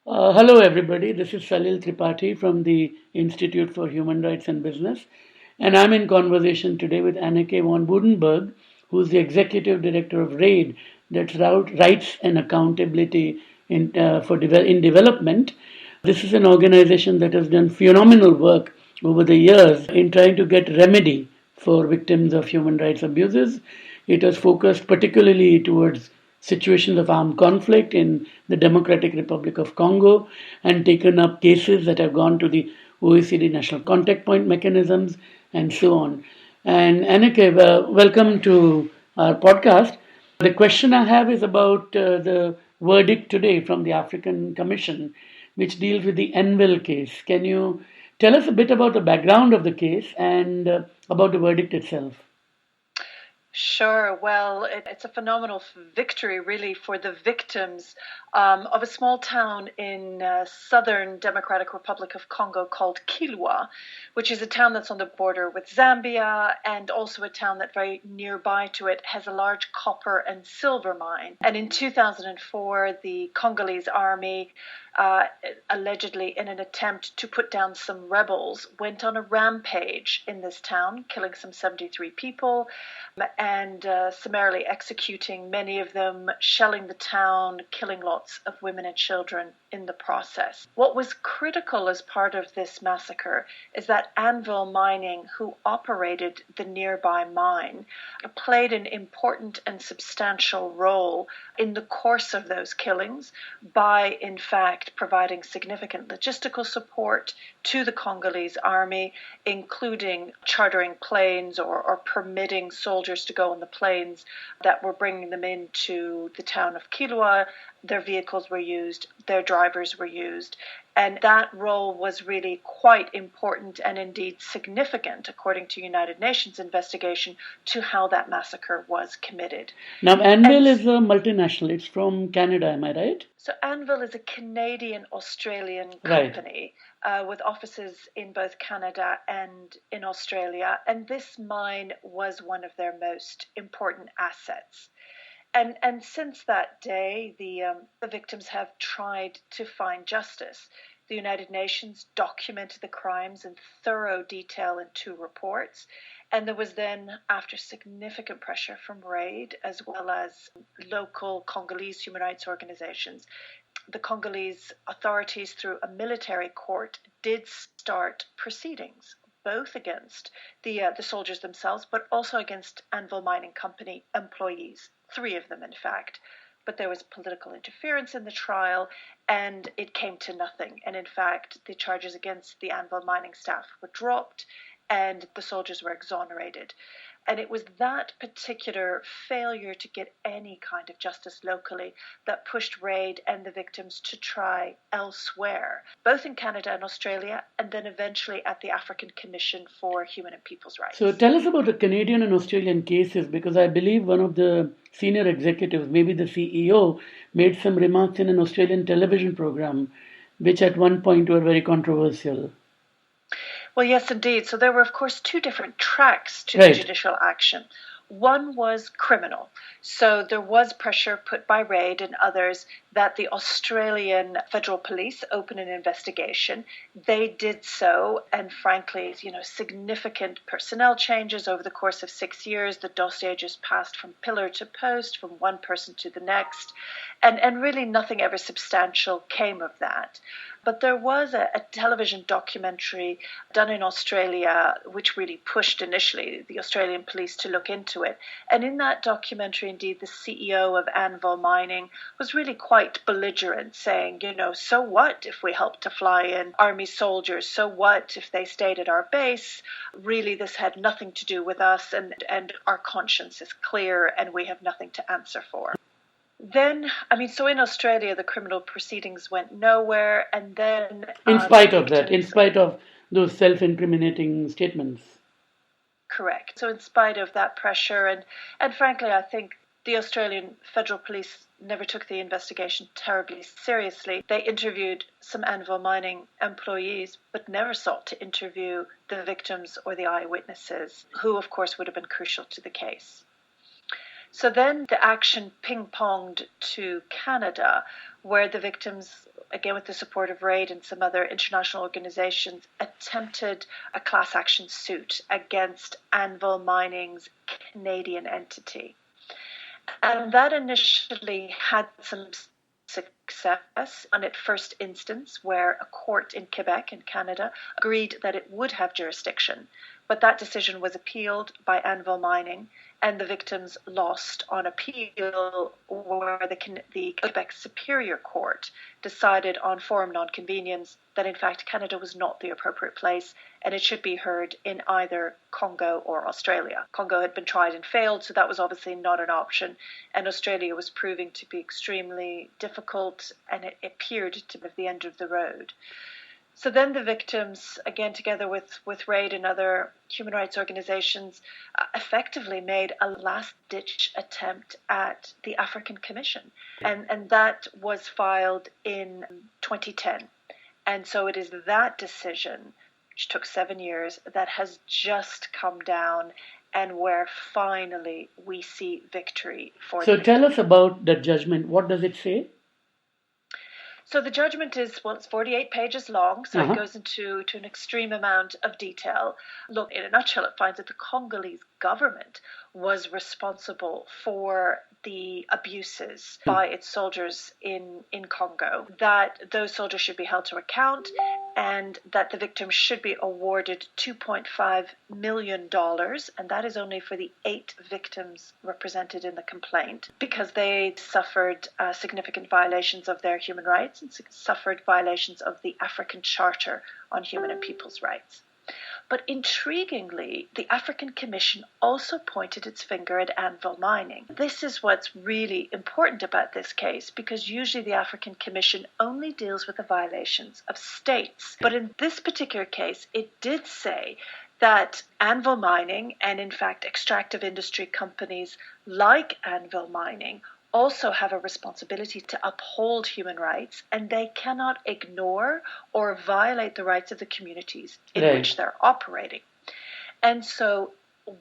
Hello, everybody. This is Salil Tripathi from the Institute for Human Rights and Business, and I'm in conversation today with Anneke Van Woudenberg, who's the Executive Director of RAID, that's Rights and Accountability in Development. This is an organization that has done phenomenal work over the years in trying to get remedy for victims of human rights abuses. It has focused particularly towards situations of armed conflict in the Democratic Republic of Congo and taken up cases that have gone to the OECD National Contact Point mechanisms and so on. And Anneke, welcome to our podcast. The question I have is about the verdict today from the African Commission, which deals with the Anvil case. Can you tell us a bit about the background of the case and about the verdict itself? Sure. Well, it's a phenomenal victory, really, for the victims of a small town in southern Democratic Republic of Congo called Kilwa, which is a town that's on the border with Zambia, and also a town that very nearby to it has a large copper and silver mine. And in 2004, the Congolese army, allegedly in an attempt to put down some rebels, went on a rampage in this town, killing some 73 people and summarily executing many of them, shelling the town, killing lots of women and children in the process. What was critical as part of this massacre is that Anvil Mining, who operated the nearby mine, played an important and substantial role in the course of those killings by, in fact, providing significant logistical support to the Congolese army, including chartering planes or permitting soldiers to go on the planes that were bringing them into the town of Kilwa. Their vehicles were used, their drivers were used, and that role was really quite important and indeed significant, according to United Nations investigation, to how that massacre was committed. Now, Anvil is a multinational. It's from Canada, am I right? So Anvil is a Canadian-Australian Right. company with offices in both Canada and in Australia, and this mine was one of their most important assets. And since that day, the victims have tried to find justice. The United Nations documented the crimes in thorough detail in two reports. And there was then, after significant pressure from RAID as well as local Congolese human rights organizations, the Congolese authorities, through a military court, did start proceedings, both against the soldiers themselves, but also against Anvil Mining Company employees, three of them, in fact. But there was political interference in the trial, and it came to nothing. And in fact, the charges against the Anvil Mining staff were dropped, and the soldiers were exonerated. And it was that particular failure to get any kind of justice locally that pushed RAID and the victims to try elsewhere, both in Canada and Australia, and then eventually at the African Commission for Human and People's Rights. So tell us about the Canadian and Australian cases, because I believe one of the senior executives, maybe the CEO, made some remarks in an Australian television program, which at one point were very controversial. Well, yes, indeed. So there were, of course, two different tracks to the Right. judicial action. One was criminal. So there was pressure put by RAID and others that the Australian Federal Police open an investigation. They did so, and frankly, significant personnel changes over the course of 6 years. The dossier just passed from pillar to post, from one person to the next, and really nothing ever substantial came of that. But there was a television documentary done in Australia, which really pushed initially the Australian police to look into it. And in that documentary, indeed, the CEO of Anvil Mining was really quite belligerent, saying, so what if we helped to fly in army soldiers? So what if they stayed at our base? Really, this had nothing to do with us, and our conscience is clear, and we have nothing to answer for. Then, so in Australia, the criminal proceedings went nowhere, and then In the spite of that, in victims. spite of those self incriminating statements. Correct. So in spite of that pressure, and frankly, I think the Australian Federal Police never took the investigation terribly seriously. They interviewed some Anvil Mining employees, but never sought to interview the victims or the eyewitnesses, who, of course, would have been crucial to the case. So then the action ping-ponged to Canada, where the victims, again with the support of RAID and some other international organizations, attempted a class action suit against Anvil Mining's Canadian entity. And that initially had some success on its first instance, where a court in Quebec in Canada agreed that it would have jurisdiction. But that decision was appealed by Anvil Mining, and the victims lost on appeal, where the Quebec Superior Court decided on forum non-convenience that in fact Canada was not the appropriate place and it should be heard in either Congo or Australia. Congo had been tried and failed, so that was obviously not an option, and Australia was proving to be extremely difficult, and it appeared to be the end of the road. So then the victims, again together with RAID and other human rights organizations, effectively made a last-ditch attempt at the African Commission. And that was filed in 2010. And so it is that decision, which took 7 years, that has just come down, and where finally we see victory for So the tell us about the judgment. What does it say? So the judgment is, well, it's 48 pages long, so it goes into an extreme amount of detail. Look, in a nutshell, it finds that the Congolese government was responsible for the abuses by its soldiers in Congo, that those soldiers should be held to account, and that the victims should be awarded $2.5 million, and that is only for the 8 victims represented in the complaint, because they suffered significant violations of their human rights and suffered violations of the African Charter on Human and People's Rights. But intriguingly, the African Commission also pointed its finger at Anvil Mining. This is what's really important about this case, because usually the African Commission only deals with the violations of states. But in this particular case, it did say that Anvil Mining, and in fact extractive industry companies like Anvil Mining, also have a responsibility to uphold human rights, and they cannot ignore or violate the rights of the communities in which they're operating. And so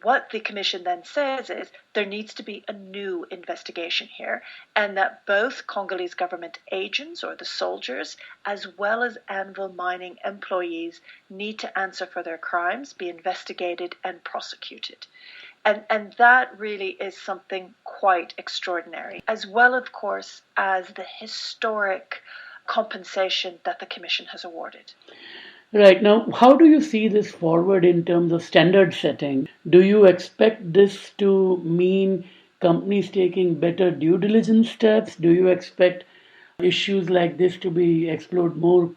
what the commission then says is there needs to be a new investigation here, and that both Congolese government agents or the soldiers, as well as Anvil Mining employees, need to answer for their crimes, be investigated and prosecuted. And that really is something quite extraordinary, as well, of course, as the historic compensation that the Commission has awarded. Right. Now, how do you see this forward in terms of standard setting? Do you expect this to mean companies taking better due diligence steps? Do you expect issues like this to be explored more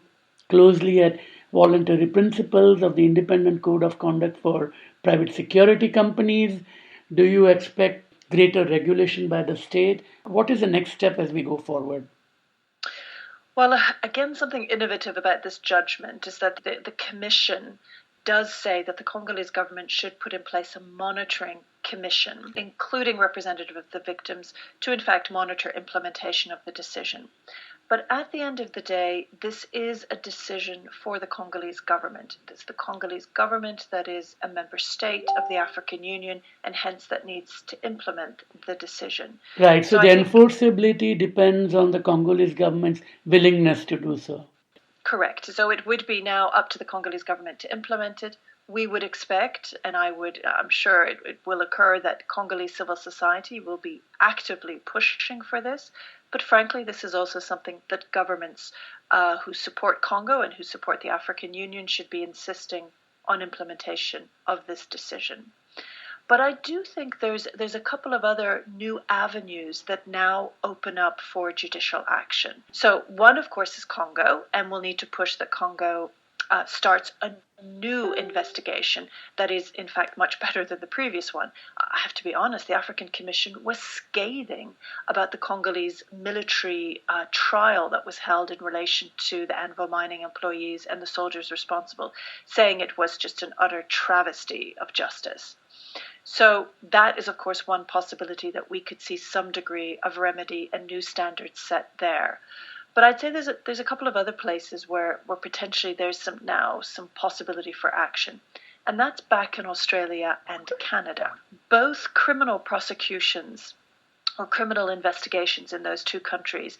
closely at voluntary principles of the Independent Code of Conduct for private security companies? Do you expect greater regulation by the state? What is the next step as we go forward? Well, again, something innovative about this judgment is that the Commission does say that the Congolese government should put in place a monitoring commission, including representatives of the victims, to in fact monitor implementation of the decision. But at the end of the day, this is a decision for the Congolese government. It's the Congolese government that is a member state of the African Union, and hence that needs to implement the decision. Right, so the enforceability depends on the Congolese government's willingness to do so. Correct. So it would be now up to the Congolese government to implement it. We would expect, and I'm sure it will occur, that Congolese civil society will be actively pushing for this. But frankly, this is also something that governments who support Congo and who support the African Union should be insisting on implementation of this decision. But I do think there's a couple of other new avenues that now open up for judicial action. So one, of course, is Congo, and we'll need to push that Congo starts a new investigation that is, in fact, much better than the previous one. I have to be honest, the African Commission was scathing about the Congolese military trial that was held in relation to the Anvil Mining employees and the soldiers responsible, saying it was just an utter travesty of justice. So that is, of course, one possibility that we could see some degree of remedy and new standards set there. But I'd say there's a couple of other places where potentially there's some possibility for action. And that's back in Australia and Canada. Both criminal prosecutions or criminal investigations in those two countries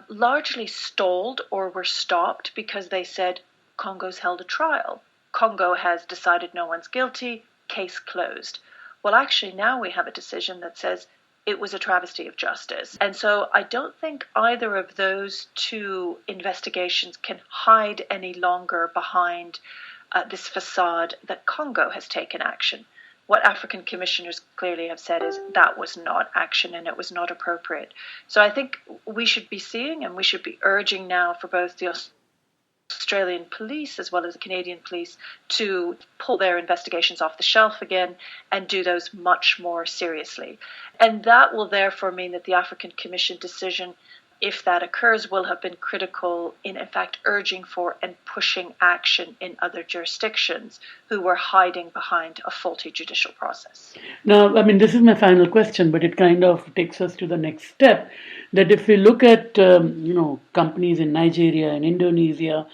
largely stalled or were stopped because they said Congo's held a trial. Congo has decided no one's guilty, case closed. Well, actually, now we have a decision that says it was a travesty of justice. And so I don't think either of those two investigations can hide any longer behind this facade that Congo has taken action. What African commissioners clearly have said is that was not action and it was not appropriate. So I think we should be seeing and we should be urging now for both the Australian police as well as the Canadian police to pull their investigations off the shelf again and do those much more seriously. And that will therefore mean that the African Commission decision, if that occurs, will have been critical in fact urging for and pushing action in other jurisdictions who were hiding behind a faulty judicial process. Now, I mean, this is my final question, but it kind of takes us to the next step. That if we look at, companies in Nigeria, in Indonesia,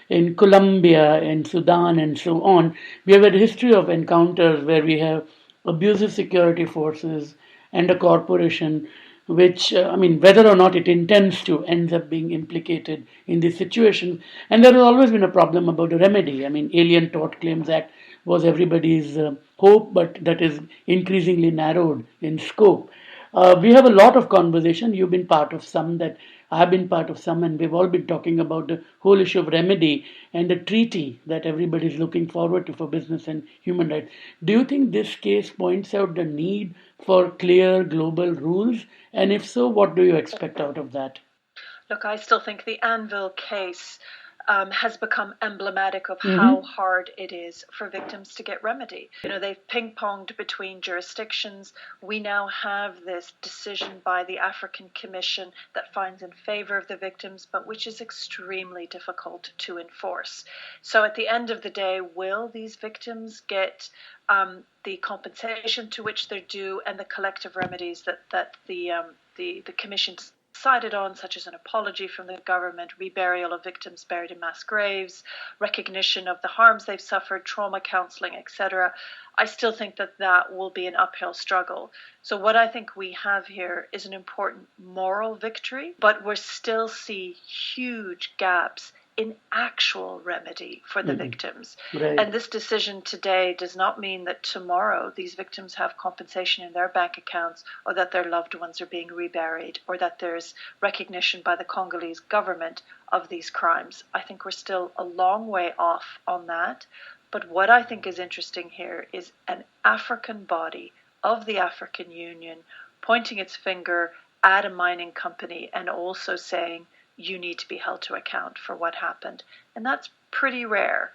in Colombia, in Sudan, and so on, we have a history of encounters where we have abusive security forces and a corporation which, whether or not it intends to, ends up being implicated in these situations. And there has always been a problem about a remedy. I mean, Alien Tort Claims Act was everybody's hope, but that is increasingly narrowed in scope. We have a lot of conversation. You've been part of some, that I've been part of some, and we've all been talking about the whole issue of remedy and the treaty that everybody's looking forward to for business and human rights. Do you think this case points out the need for clear global rules? And if so, what do you expect out of that? Look, I still think the Anvil case has become emblematic of how hard it is for victims to get remedy. They've ping-ponged between jurisdictions. We now have this decision by the African Commission that finds in favor of the victims, but which is extremely difficult to enforce. So at the end of the day, will these victims get the compensation to which they're due and the collective remedies that the Commission decided on, such as an apology from the government, reburial of victims buried in mass graves, recognition of the harms they've suffered, trauma counseling, etc. I still think that will be an uphill struggle. So what I think we have here is an important moral victory, but we still see huge gaps in actual remedy for the victims. Right. And this decision today does not mean that tomorrow these victims have compensation in their bank accounts, or that their loved ones are being reburied, or that there's recognition by the Congolese government of these crimes. I think we're still a long way off on that. But what I think is interesting here is an African body of the African Union pointing its finger at a mining company and also saying, you need to be held to account for what happened. And that's pretty rare.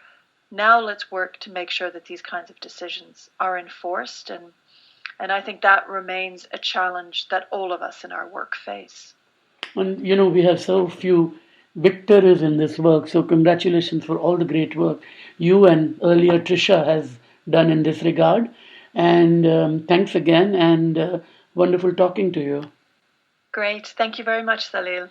Now let's work to make sure that these kinds of decisions are enforced. And I think that remains a challenge that all of us in our work face. And, we have so few victories in this work. So congratulations for all the great work you and earlier Trisha has done in this regard. And thanks again, and wonderful talking to you. Great. Thank you very much, Salil.